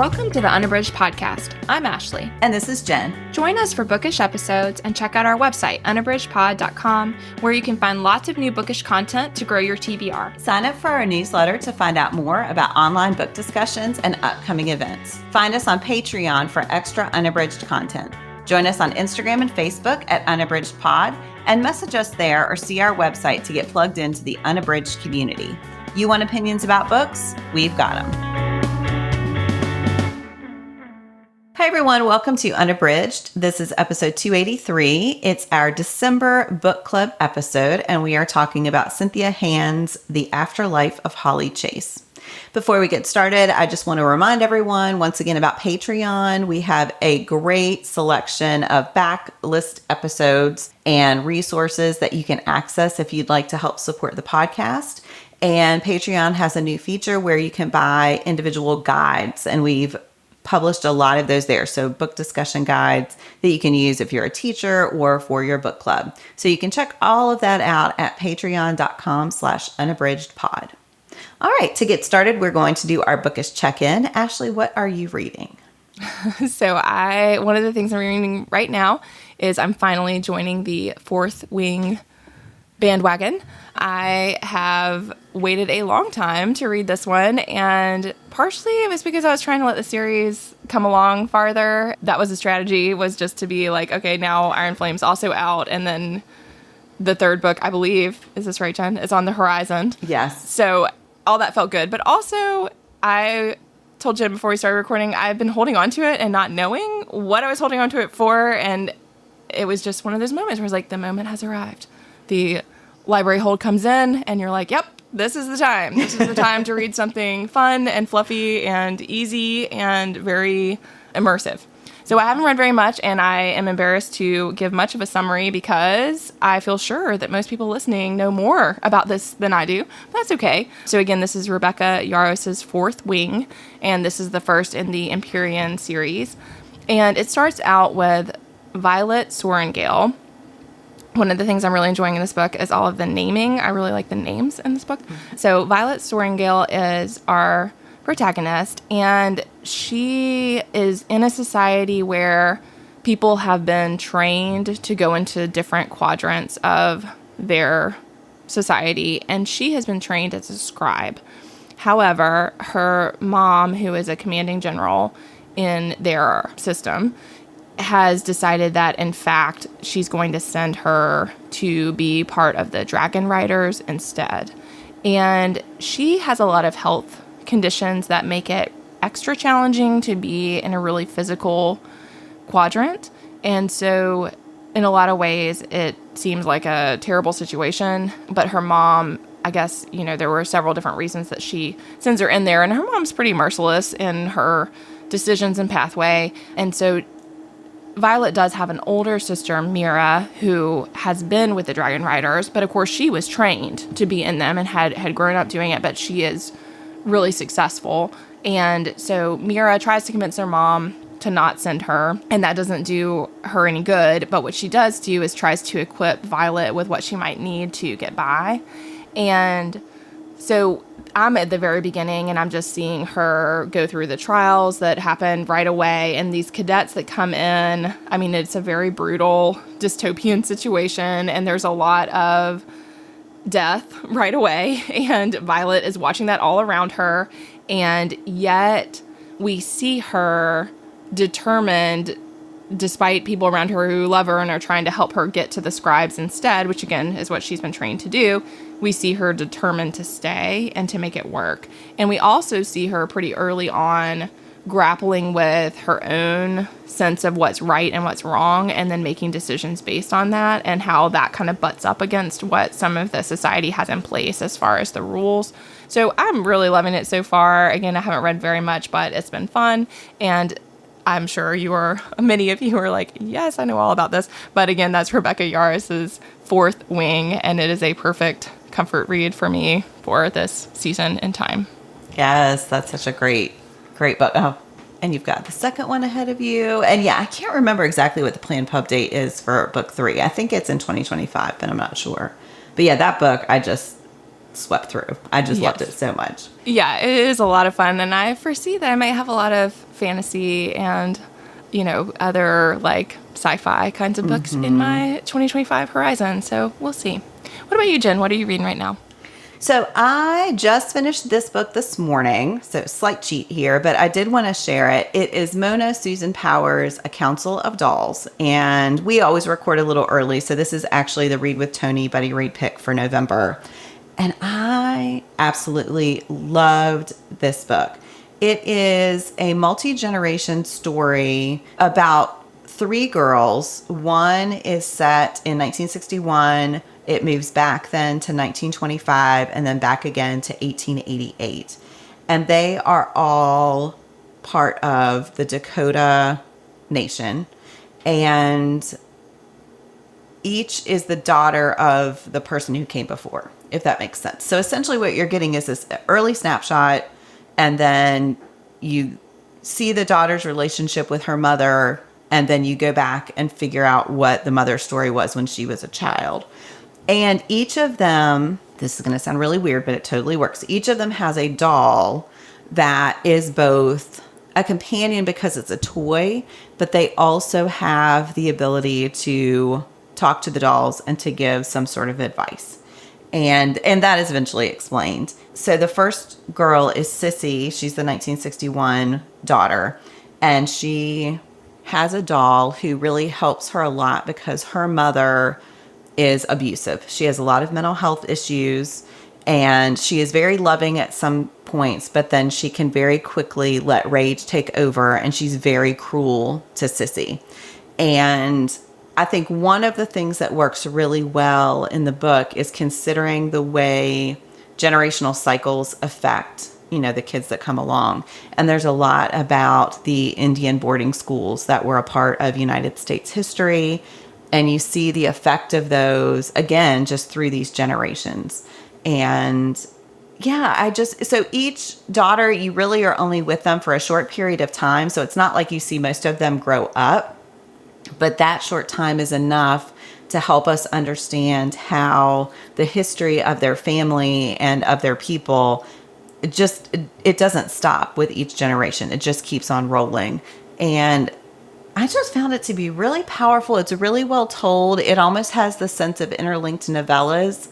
Welcome to the Unabridged podcast. I'm Ashley. And this is Jen. Join us for bookish episodes and check out our website, unabridgedpod.com, where you can find lots of new bookish content to grow your TBR. Sign up for our newsletter to find out more about online book discussions and upcoming events. Find us on Patreon for extra unabridged content. Join us on Instagram and Facebook at unabridgedpod, and message us there or see our website to get plugged into the Unabridged community. You want opinions about books? We've got them. Hi, everyone. Welcome to Unabridged. This is episode 283. It's our December book club episode, and we are talking about Cynthia Hand's The Afterlife of Holly Chase. Before we get started, I just want to remind everyone once again about Patreon. We have a great selection of backlist episodes and resources that you can access if you'd like to help support the podcast. And Patreon has a new feature where you can buy individual guides, and we've published a lot of those there. So book discussion guides that you can use if you're a teacher or for your book club. So you can check all of that out at patreon.com/unabridgedpod. All right, to get started, we're going to do our bookish check-in. Ashley, what are you reading? So one of the things I'm reading right now is I'm finally joining the Fourth Wing bandwagon. I have waited a long time to read this one, and partially it was because I was trying to let the series come along farther. That was the strategy, was just to be like, okay, now Iron Flame's also out, and then the third book, I believe, is this right, Jen? Is on the horizon. Yes. So all that felt good, but also I told Jen before we started recording, I've been holding on to it and not knowing what I was holding on to it for, and it was just one of those moments where it's like, the moment has arrived. The library hold comes in, and you're like, yep, this is the time. This is the time to read something fun and fluffy and easy and very immersive. So I haven't read very much, and I am embarrassed to give much of a summary because I feel sure that most people listening know more about this than I do. But that's okay. So again, this is Rebecca Yaros's Fourth Wing, and this is the first in the Empyrean series. And it starts out with Violet Sorrengail. One of the things I'm really enjoying in this book is all of the naming. I really like the names in this book. So Violet Sorrengail is our protagonist, and she is in a society where people have been trained to go into different quadrants of their society, and she has been trained as a scribe. However, her mom, who is a commanding general in their system, has decided that, in fact, she's going to send her to be part of the Dragon Riders instead. And she has a lot of health conditions that make it extra challenging to be in a really physical quadrant. And so in a lot of ways, it seems like a terrible situation. But her mom, I guess, there were several different reasons that she sends her in there. And her mom's pretty merciless in her decisions and pathway. And so Violet does have an older sister, Mira, who has been with the Dragon Riders, but of course she was trained to be in them and had grown up doing it, but she is really successful. And so Mira tries to convince her mom to not send her, and that doesn't do her any good. But what she does do is tries to equip Violet with what she might need to get by. And so I'm at the very beginning, and I'm just seeing her go through the trials that happen right away. And these cadets that come in, I mean, it's a very brutal dystopian situation, and there's a lot of death right away. And Violet is watching that all around her. And yet we see her determined, despite people around her who love her and are trying to help her get to the scribes instead, which again is what she's been trained to do. We see her determined to stay and to make it work. And we also see her pretty early on grappling with her own sense of what's right and what's wrong, and then making decisions based on that, and how that kind of butts up against what some of the society has in place as far as the rules. So I'm really loving it so far. Again, I haven't read very much, but it's been fun. And I'm sure many of you are like, yes, I know all about this. But again, that's Rebecca Yaros's Fourth Wing, and it is a perfect comfort read for me for this season and time. Yes, that's such a great book. Oh, and you've got the second one ahead of you. And yeah, I can't remember exactly what the planned pub date is for book 3. I think it's in 2025, but I'm not sure. But yeah, that book, swept through. I just loved it so much. Yeah, it is a lot of fun. And I foresee that I might have a lot of fantasy and, other like sci-fi kinds of books in my 2025 horizon. So we'll see. What about you, Jen? What are you reading right now? So I just finished this book this morning, so slight cheat here, but I did want to share it. It is Mona Susan Powers' A Council of Dolls, and we always record a little early, so this is actually the Read with Tony Buddy Read pick for November. And I absolutely loved this book. It is a multi-generation story about three girls. One is set in 1961. It moves back then to 1925 and then back again to 1888. And they are all part of the Dakota Nation. And each is the daughter of the person who came before, if that makes sense. So essentially what you're getting is this early snapshot, and then you see the daughter's relationship with her mother, and then you go back and figure out what the mother's story was when she was a child. And each of them, this is going to sound really weird, but it totally works. Each of them has a doll that is both a companion because it's a toy, but they also have the ability to talk to the dolls and to give some sort of advice. And that is eventually explained. So the first girl is Sissy. She's the 1961 daughter. And she has a doll who really helps her a lot because her mother is abusive. She has a lot of mental health issues, and she is very loving at some points, but then she can very quickly let rage take over, and she's very cruel to Sissy. And I think one of the things that works really well in the book is considering the way generational cycles affect, the kids that come along. And there's a lot about the Indian boarding schools that were a part of United States history. And you see the effect of those, again, just through these generations. And yeah, so each daughter, you really are only with them for a short period of time. So it's not like you see most of them grow up, but that short time is enough to help us understand how the history of their family and of their people, it doesn't stop with each generation. It just keeps on rolling. And I just found it to be really powerful. It's really well told. It almost has the sense of interlinked novellas.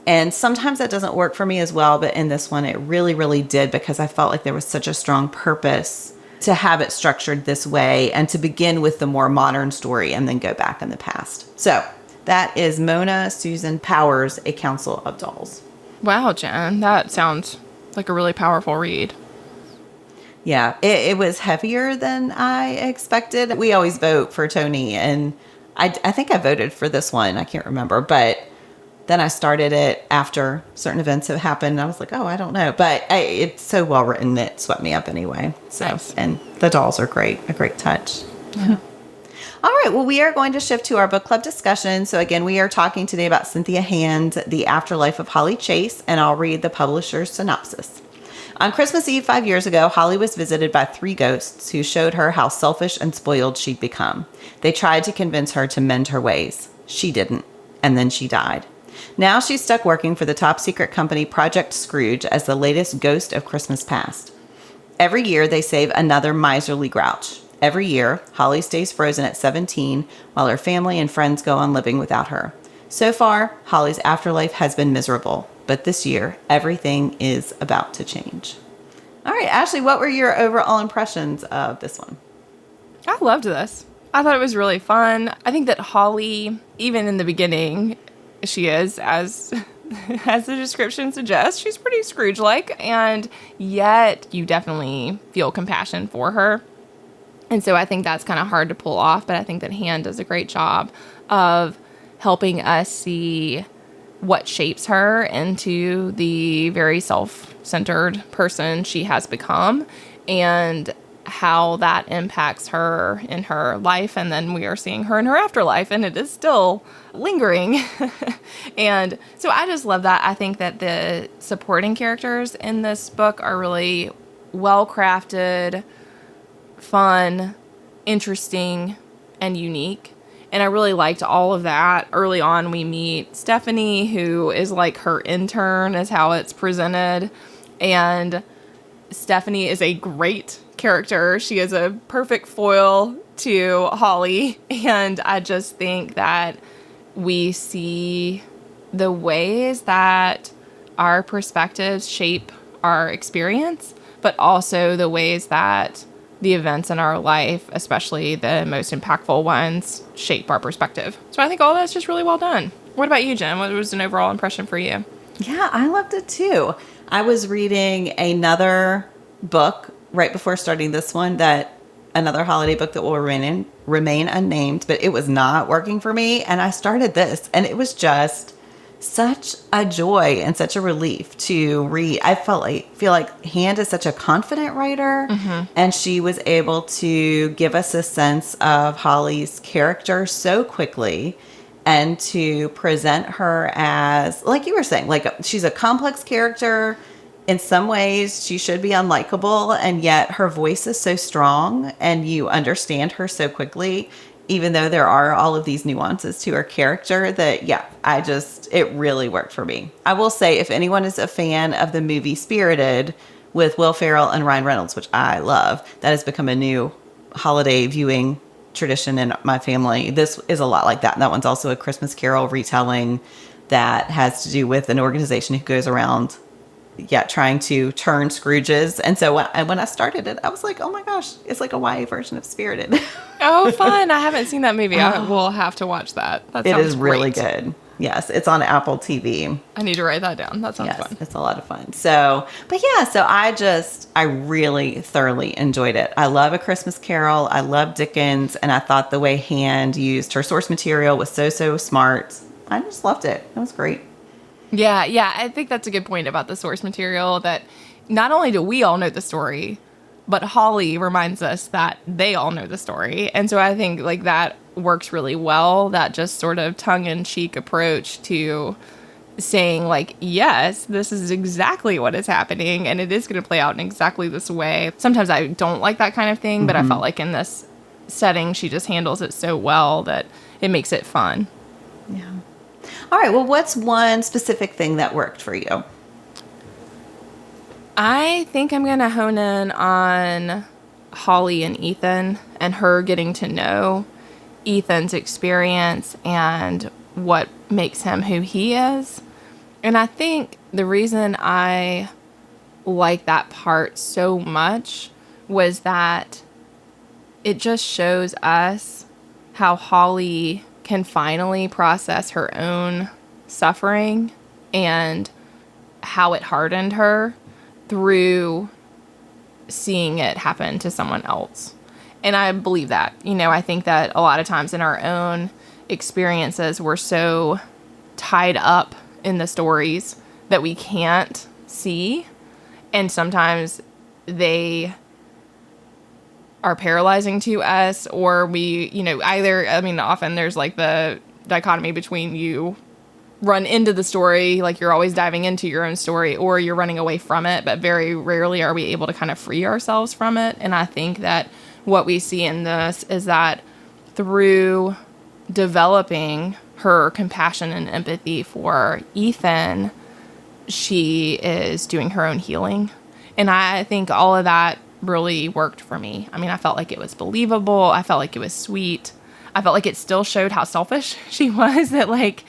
And sometimes that doesn't work for me as well. But in this one, it really, really did, because I felt like there was such a strong purpose to have it structured this way and to begin with the more modern story and then go back in the past. So that is Mona Susan Powers, A Council of Dolls. Wow, Jen, that sounds like a really powerful read. Yeah, it was heavier than I expected. We always vote for Tony, and I think I voted for this one. I can't remember, but then I started it after certain events have happened. And I was like, oh, I don't know. But it's so well written, it swept me up anyway. So, nice. And the dolls are great, a great touch. Yeah. All right, well, we are going to shift to our book club discussion. So again, we are talking today about Cynthia Hand's The Afterlife of Holly Chase, and I'll read the publisher's synopsis. On Christmas Eve 5 years ago, Holly was visited by 3 ghosts who showed her how selfish and spoiled she'd become. They tried to convince her to mend her ways. She didn't, and then she died. Now she's stuck working for the top-secret company Project Scrooge as the latest ghost of Christmas past. Every year, they save another miserly grouch. Every year, Holly stays frozen at 17 while her family and friends go on living without her. So far, Holly's afterlife has been miserable. But this year, everything is about to change. All right, Ashley, what were your overall impressions of this one? I loved this. I thought it was really fun. I think that Holly, even in the beginning, she is, as the description suggests, she's pretty Scrooge-like, and yet you definitely feel compassion for her. And so I think that's kind of hard to pull off, but I think that Hand does a great job of helping us see what shapes her into the very self-centered person she has become, and how that impacts her in her life. And then we are seeing her in her afterlife, and it is still lingering. And so I just love that. I think that the supporting characters in this book are really well-crafted, fun, interesting, and unique. And I really liked all of that. Early on, we meet Stephanie, who is like her intern, is how it's presented. And Stephanie is a great character. She is a perfect foil to Holly. And I just think that we see the ways that our perspectives shape our experience, but also the ways that the events in our life, especially the most impactful ones, shape our perspective. So I think all that's just really well done. What about you, Jen? What was an overall impression for you? Yeah, I loved it too. I was reading another book right before starting this one, that another holiday book that will remain unnamed, but it was not working for me. And I started this, and it was just such a joy and such a relief to read. I feel like Hand is such a confident writer, and she was able to give us a sense of Holly's character so quickly, and to present her as, like you were saying, like she's a complex character. In some ways, she should be unlikable, and yet her voice is so strong, and you understand her so quickly, even though there are all of these nuances to her character that, yeah, it really worked for me. I will say, if anyone is a fan of the movie Spirited with Will Ferrell and Ryan Reynolds, which I love, that has become a new holiday viewing tradition in my family. This is a lot like that. And that one's also a Christmas Carol retelling that has to do with an organization who goes around trying to turn Scrooges. And so when I started it, I was like, oh my gosh, it's like a YA version of Spirited. Oh, fun. I haven't seen that movie. I will have to watch that. That sounds It is really great. good. Yes, it's on Apple TV. I need to write that down. That sounds fun. It's a lot of fun. So I really thoroughly enjoyed it. I love A Christmas Carol. I love Dickens. And I thought the way Hand used her source material was so smart. I just loved it. It was great. Yeah. I think that's a good point about the source material, that not only do we all know the story, but Holly reminds us that they all know the story. And so I think like that works really well, that just sort of tongue-in-cheek approach to saying like, yes, this is exactly what is happening, and it is going to play out in exactly this way. Sometimes I don't like that kind of thing, but I felt like in this setting, she just handles it so well that it makes it fun. Yeah. All right. Well, what's one specific thing that worked for you? I think I'm going to hone in on Holly and Ethan, and her getting to know Ethan's experience and what makes him who he is. And I think the reason I like that part so much was that it just shows us how Holly can finally process her own suffering and how it hardened her through seeing it happen to someone else. And I believe that. I think that a lot of times in our own experiences, we're so tied up in the stories that we can't see. And sometimes they are paralyzing to us, or we, often there's like the dichotomy between you run into the story, like you're always diving into your own story, or you're running away from it, but very rarely are we able to kind of free ourselves from it. And I think that what we see in this is that through developing her compassion and empathy for Ethan, she is doing her own healing. And I think all of that really worked for me. I mean, I felt like it was believable. I felt like it was sweet. I felt like it still showed how selfish she was, that like,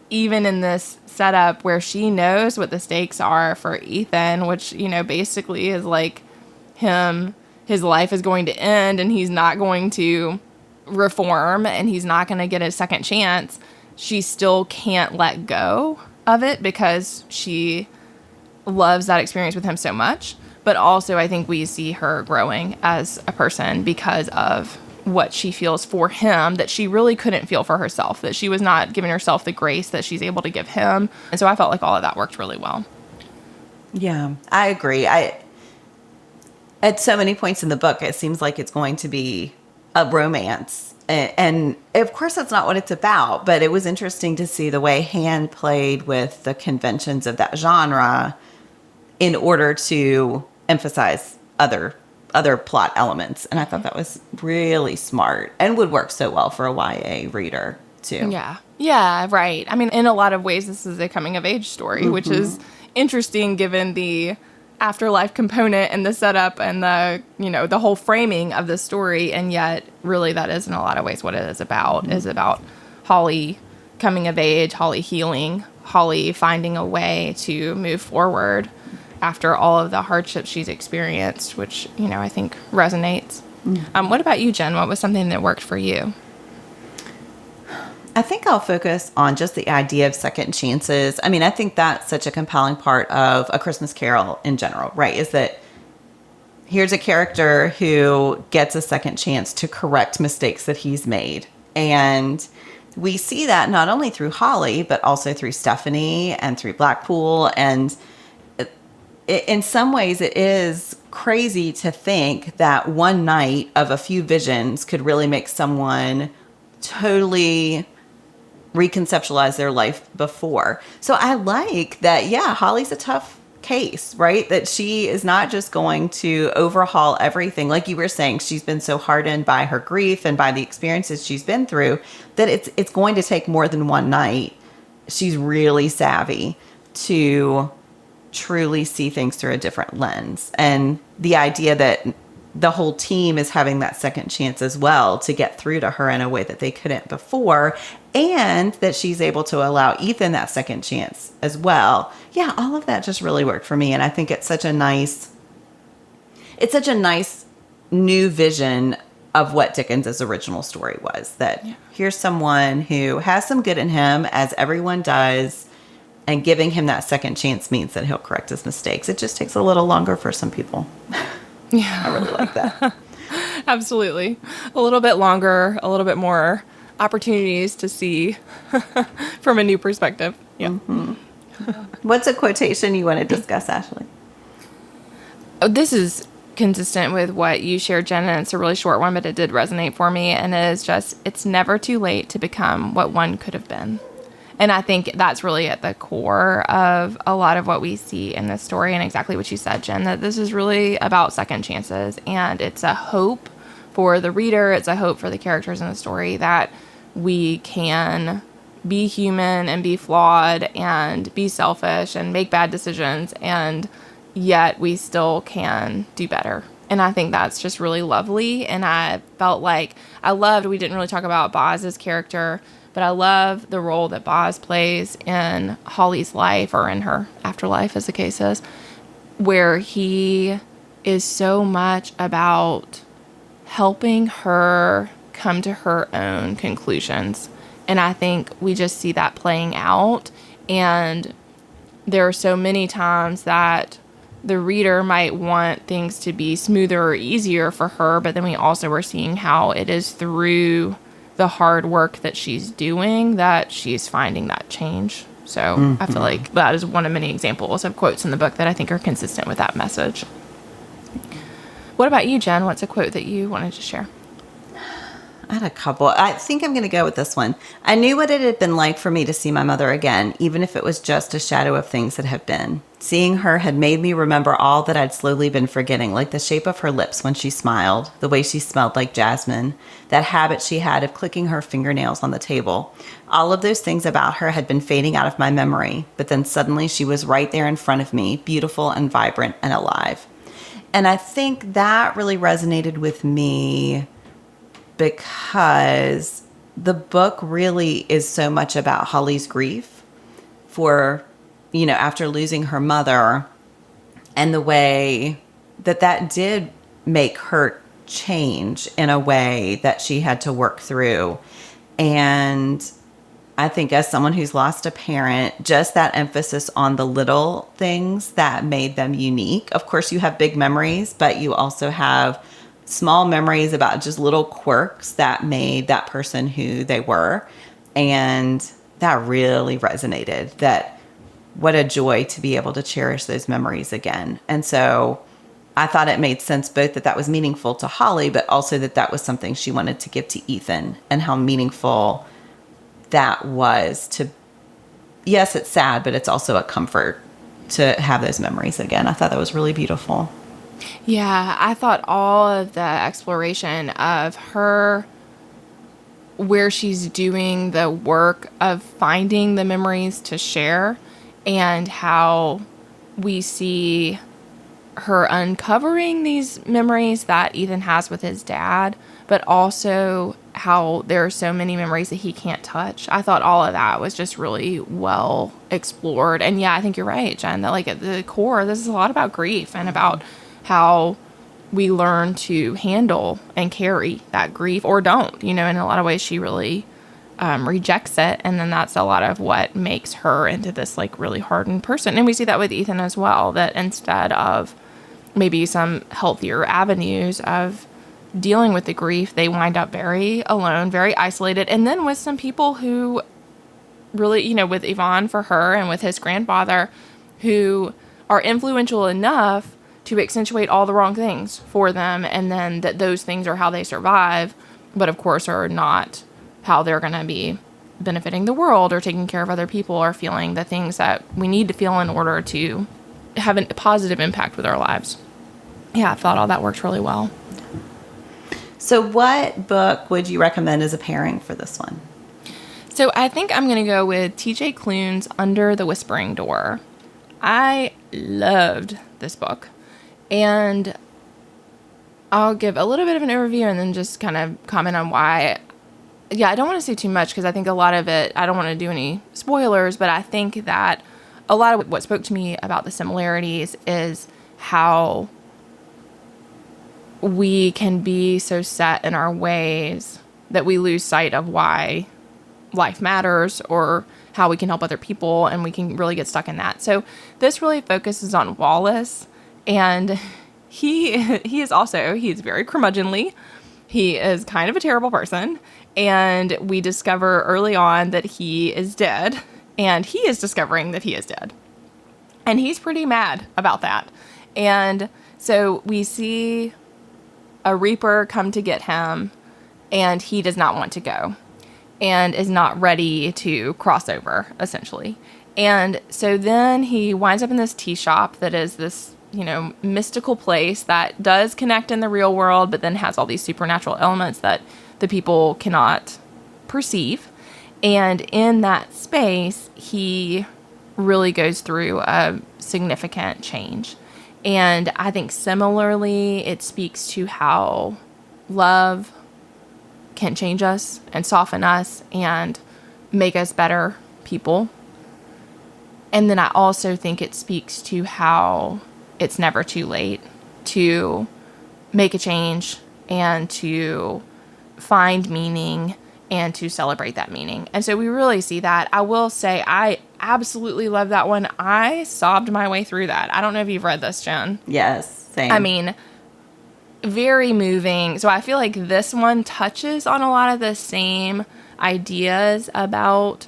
even in this setup where she knows what the stakes are for Ethan, which, basically is like his life is going to end and he's not going to reform and he's not going to get a second chance, she still can't let go of it because she loves that experience with him so much. But also I think we see her growing as a person because of what she feels for him that she really couldn't feel for herself, that she was not giving herself the grace that she's able to give him. And so I felt like all of that worked really well. Yeah, I agree. At so many points in the book, it seems like it's going to be a romance. And of course, that's not what it's about. But it was interesting to see the way Hand played with the conventions of that genre in order to emphasize other other plot elements. And I thought that was really smart and would work so well for a YA reader too. Yeah. Yeah, right. I mean, in a lot of ways, this is a coming of age story, which is interesting given the afterlife component and the setup and the whole framing of the story. And yet, really, that is in a lot of ways what it is about, is about Holly coming of age, Holly healing, Holly finding a way to move forward after all of the hardships she's experienced, which, I think resonates. What about you, Jen? What was something that worked for you? I think I'll focus on just the idea of second chances. I mean, I think that's such a compelling part of A Christmas Carol in general, right? Is that here's a character who gets a second chance to correct mistakes that he's made. And we see that not only through Holly, but also through Stephanie and through Blackpool. And in some ways, it is crazy to think that one night of a few visions could really make someone totally reconceptualize their life before. So I like that, Holly's a tough case, right? That she is not just going to overhaul everything. Like you were saying, she's been so hardened by her grief and by the experiences she's been through that it's going to take more than one night. She's really savvy to truly see things through a different lens. And the idea that the whole team is having that second chance as well to get through to her in a way that they couldn't before, and that she's able to allow Ethan that second chance as well. Yeah, all of that just really worked for me. And I think it's such a nice new vision of what Dickens' original story was. That here's someone who has some good in him, as everyone does, and giving him that second chance means that he'll correct his mistakes. It just takes a little longer for some people. Yeah. I really like that. Absolutely. A little bit longer, a little bit more opportunities to see from a new perspective. Yeah. Mm-hmm. What's a quotation you want to discuss, Ashley? Oh, this is consistent with what you shared, Jen, and it's a really short one, but it did resonate for me. And it is just, it's never too late to become what one could have been. And I think that's really at the core of a lot of what we see in this story, and exactly what you said, Jen, that this is really about second chances. And it's a hope for the reader. It's a hope for the characters in the story that we can be human and be flawed and be selfish and make bad decisions, and yet we still can do better. And I think that's just really lovely. And I felt like we didn't really talk about Boz's character, but I love the role that Boz plays in Holly's life, or in her afterlife, as the case is, where he is so much about helping her come to her own conclusions. And I think we just see that playing out. And there are so many times that the reader might want things to be smoother or easier for her, but then we also are seeing how it is through the hard work that she's doing that she's finding that change. So I feel like that is one of many examples of quotes in the book that I think are consistent with that message. What about you, Jen? What's a quote that you wanted to share? I had a couple. I think I'm going to go with this one. I knew what it had been like for me to see my mother again, even if it was just a shadow of things that have been. Seeing her had made me remember all that I'd slowly been forgetting, like the shape of her lips when she smiled, the way she smelled like jasmine, that habit she had of clicking her fingernails on the table. All of those things about her had been fading out of my memory, but then suddenly she was right there in front of me, beautiful and vibrant and alive. And I think that really resonated with me because the book really is so much about Holly's grief for, after losing her mother, and the way that did make her change in a way that she had to work through. And I think as someone who's lost a parent, just that emphasis on the little things that made them unique. Of course, you have big memories, but you also have small memories about just little quirks that made that person who they were. And that really resonated, that what a joy to be able to cherish those memories again. And so I thought it made sense both that was meaningful to Holly, but also that was something she wanted to give to Ethan, and how meaningful that was to, yes, it's sad, but it's also a comfort to have those memories again. I thought that was really beautiful. Yeah, I thought all of the exploration of her, where she's doing the work of finding the memories to share, and how we see her uncovering these memories that Ethan has with his dad, but also how there are so many memories that he can't touch. I thought all of that was just really well explored. And yeah, I think you're right, Jen, that like at the core, this is a lot about grief and about how we learn to handle and carry that grief or don't. In a lot of ways, she really rejects it. And then that's a lot of what makes her into this like really hardened person. And we see that with Ethan as well, that instead of maybe some healthier avenues of dealing with the grief, they wind up very alone, very isolated. And then with some people who really, with Yvonne for her and with his grandfather, who are influential enough to accentuate all the wrong things for them. And then that those things are how they survive, but of course are not how they're going to be benefiting the world or taking care of other people or feeling the things that we need to feel in order to have a positive impact with our lives. Yeah, I thought all that worked really well. So what book would you recommend as a pairing for this one? So I think I'm going to go with T.J. Klune's Under the Whispering Door. I loved this book. And I'll give a little bit of an overview and then just kind of comment on why. Yeah, I don't want to say too much because I think a lot of it, I don't want to do any spoilers, but I think that a lot of what spoke to me about the similarities is how we can be so set in our ways that we lose sight of why life matters or how we can help other people, and we can really get stuck in that. So this really focuses on Wallace, and he's very curmudgeonly. He is kind of a terrible person, and we discover early on that he is dead, and he is discovering that he is dead. And he's pretty mad about that. And so we see a Reaper come to get him, and he does not want to go and is not ready to cross over, essentially. And so then he winds up in this tea shop that is this, mystical place that does connect in the real world, but then has all these supernatural elements that the people cannot perceive. And in that space, he really goes through a significant change. And I think similarly, it speaks to how love can change us and soften us and make us better people. And then I also think it speaks to how it's never too late to make a change and to find meaning and to celebrate that meaning. And so we really see that. I will say I absolutely love that one. I sobbed my way through that. I don't know if you've read this, Jen. Yes, same. I mean, very moving. So I feel like this one touches on a lot of the same ideas about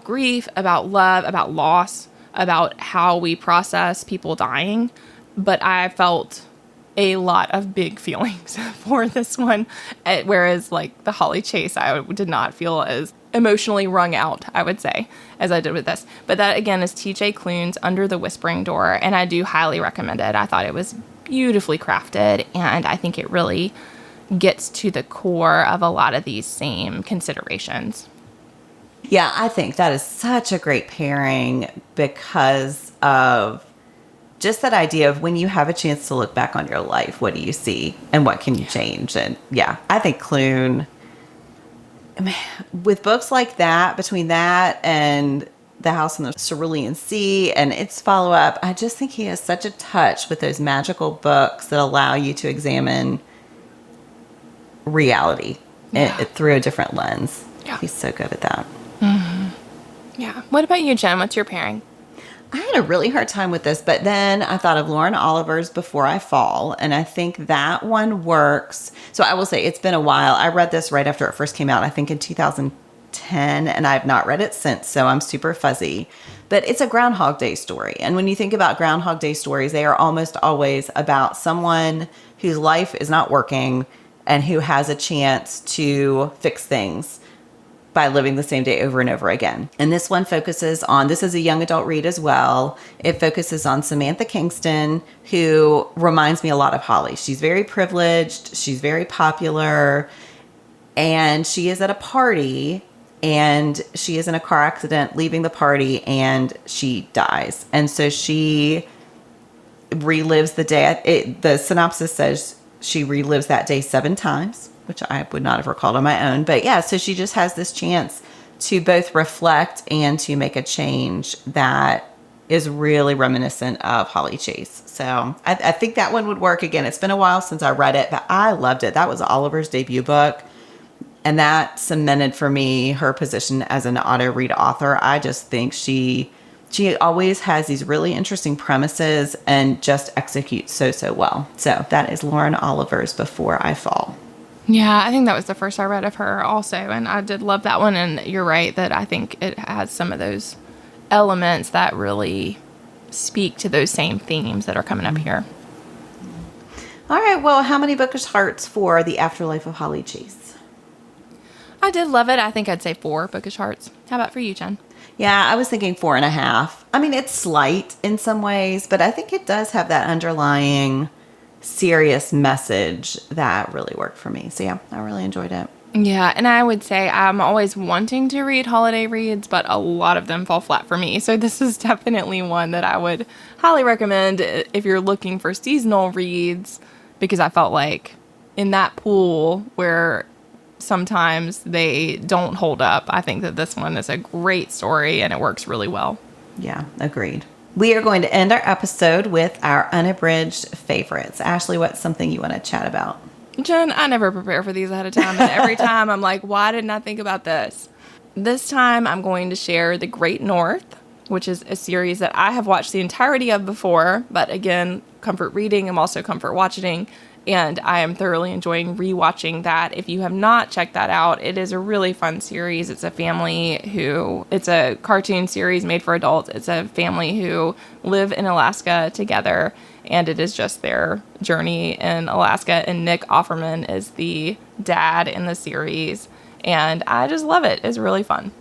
grief, about love, about loss, about how we process people dying. But I felt a lot of big feelings for this one, whereas like the Holly Chase, I did not feel as emotionally wrung out, I would say, as I did with this. But that again is T.J. Klune's Under the Whispering Door, and I do highly recommend it. I thought it was beautifully crafted, and I think it really gets to the core of a lot of these same considerations. Yeah, I think that is such a great pairing because of just that idea of when you have a chance to look back on your life, what do you see and what can you change? And yeah, I think Klune, with books like that, between that and The House on the Cerulean Sea and its follow-up, I just think he has such a touch with those magical books that allow you to examine reality through a different lens. Yeah. He's so good at that. Mm-hmm. Yeah. What about you, Jen? What's your pairing? I had a really hard time with this, but then I thought of Lauren Oliver's Before I Fall, and I think that one works. So I will say it's been a while. I read this right after it first came out, I think in 2010, and I've not read it since, so I'm super fuzzy. But it's a Groundhog Day story, and when you think about Groundhog Day stories, they are almost always about someone whose life is not working and who has a chance to fix things. by living the same day over and over again. And this one focuses on, this is a young adult read as well. It focuses on Samantha Kingston, who reminds me a lot of Holly. She's very privileged. She's very popular. And she is at a party, and she is in a car accident leaving the party, and she dies. And so she relives the day. The synopsis says she relives that day 7 times, which I would not have recalled on my own. But yeah, so she just has this chance to both reflect and to make a change that is really reminiscent of Holly Chase. So I think that one would work. Again, it's been a while since I read it, but I loved it. That was Oliver's debut book. And that cemented for me her position as an auto read author. I just think she always has these really interesting premises and just executes so well. So that is Lauren Oliver's Before I Fall. Yeah, I think that was the first I read of her also, and I did love that one. And you're right that I think it has some of those elements that really speak to those same themes that are coming up here. All right, well, how many bookish hearts for The Afterlife of Holly Chase? I did love it. I think I'd say 4 bookish hearts. How about for you, Jen? Yeah, I was thinking 4.5. I mean, it's slight in some ways, but I think it does have that underlying serious message that really worked for me. So yeah, I really enjoyed it. Yeah, and I would say I'm always wanting to read holiday reads, but a lot of them fall flat for me. So this is definitely one that I would highly recommend if you're looking for seasonal reads, because I felt like in that pool where sometimes they don't hold up, I think that this one is a great story and it works really well. Yeah, agreed. We are going to end our episode with our unabridged favorites. Ashley, what's something you want to chat about? Jen, I never prepare for these ahead of time. And every time I'm like, why didn't I think about this? This time I'm going to share The Great North, which is a series that I have watched the entirety of before. But again, comfort reading, I'm also comfort watching. And I am thoroughly enjoying rewatching that. If you have not checked that out, it is a really fun series. It's a cartoon series made for adults. It's a family who live in Alaska together, and it is just their journey in Alaska. And Nick Offerman is the dad in the series, and I just love it. It's really fun.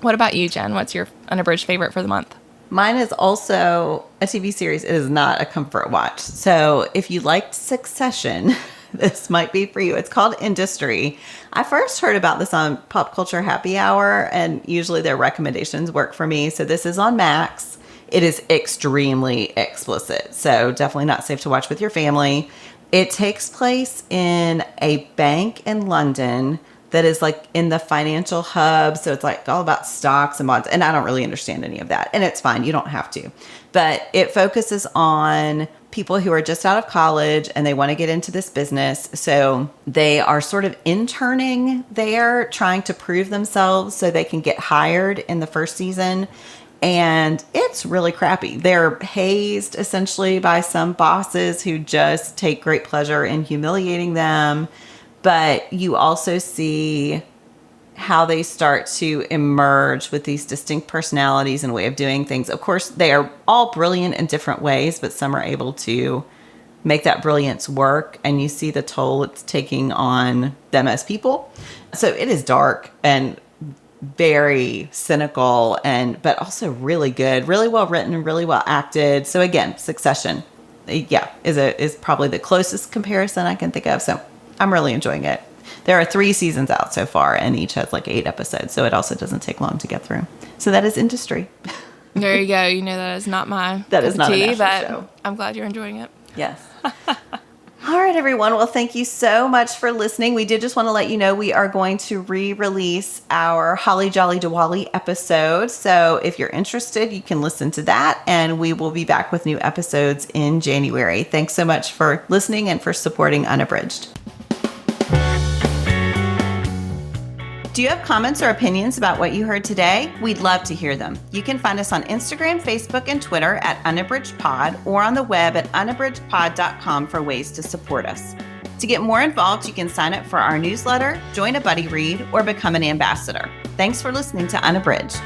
What about you, Jen? What's your unabridged favorite for the month? Mine is also a TV series. It is not a comfort watch. So if you liked Succession, this might be for you. It's called Industry. I first heard about this on Pop Culture Happy Hour, and usually their recommendations work for me. So this is on Max. It is extremely explicit, so definitely not safe to watch with your family. It takes place in a bank in London that is like in the financial hub. So it's like all about stocks and bonds. And I don't really understand any of that. And it's fine. You don't have to. But it focuses on people who are just out of college and they want to get into this business. So they are sort of interning there, trying to prove themselves so they can get hired in the first season. And it's really crappy. They're hazed essentially by some bosses who just take great pleasure in humiliating them. But you also see how they start to emerge with these distinct personalities and way of doing things. Of course, they are all brilliant in different ways, but some are able to make that brilliance work. And you see the toll it's taking on them as people. So it is dark and very cynical, but also really good, really well written, really well acted. So again, Succession, is probably the closest comparison I can think of. So I'm really enjoying it. There are 3 seasons out so far, and each has like 8 episodes, so it also doesn't take long to get through. So that is Industry. There you go. You know that is not my that is not tea, a but show. I'm glad you're enjoying it. Yes. All right, everyone. Well, thank you so much for listening. We did just want to let you know we are going to re-release our Holly Jolly Diwali episode. So if you're interested, you can listen to that, and we will be back with new episodes in January. Thanks so much for listening and for supporting Unabridged. Do you have comments or opinions about what you heard today? We'd love to hear them. You can find us on Instagram, Facebook, and Twitter at UnabridgedPod, or on the web at unabridgedpod.com for ways to support us. To get more involved, you can sign up for our newsletter, join a buddy read, or become an ambassador. Thanks for listening to Unabridged.